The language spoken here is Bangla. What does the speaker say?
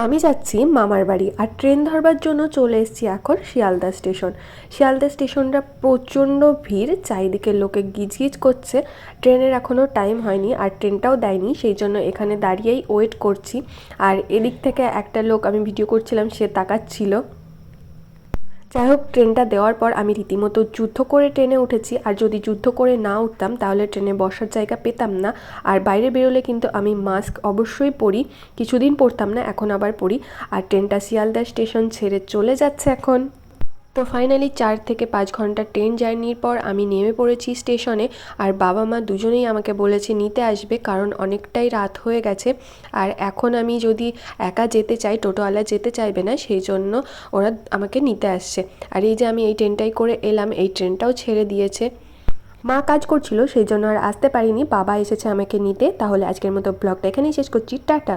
আমি যাচ্ছি মামার বাড়ি আর ট্রেন ধরবার জন্য চলে এসেছি এখন শিয়ালদা স্টেশন। শিয়ালদা স্টেশনটা প্রচণ্ড ভিড়, চারিদিকে লোকে গিজগিজ করছে। ট্রেনের এখনও টাইম হয়নি আর ট্রেনটাও দেয়নি, সেই জন্য এখানে দাঁড়িয়েই ওয়েট করছি। আর এদিক থেকে একটা লোক, আমি ভিডিও করছিলাম, সে তাকাচ্ছিল। যাই হোক, ট্রেনটা দেওয়ার পর আমি রীতিমতো যুদ্ধ করে ট্রেনে উঠেছি। আর যদি যুদ্ধ করে না উঠতাম তাহলে ট্রেনে বসার জায়গা পেতাম না। আর বাইরে বেরোলে কিন্তু আমি মাস্ক অবশ্যই পরি, কিছুদিন পরতাম না, এখন আবার পরি। আর ট্রেনটা শিয়ালদা স্টেশন ছেড়ে চলে যাচ্ছে এখন। তো ফাইনালি 4 থেকে 5 ঘন্টা ট্রেন জার্নির পর আমি নেমে পড়েছি স্টেশনে। আর বাবা মা দুজনেই আমাকে বলেছে নিতে আসবে, কারণ অনেকটাই রাত হয়ে গেছে। আর এখন আমি যদি একা যেতে চাই, টোটোওয়ালা যেতে চাইবে না, সেই জন্য ওরা আমাকে নিতে আসছে। আর এই যে আমি এই ট্রেনটাই করে এলাম, এই ট্রেনটাও ছেড়ে দিয়েছে। মা কাজ করছিল, সেই জন্য আর আসতে পারিনি, বাবা এসেছে আমাকে নিতে। তাহলে আজকের মতো ব্লগটা এখানেই শেষ করছি, টাটা।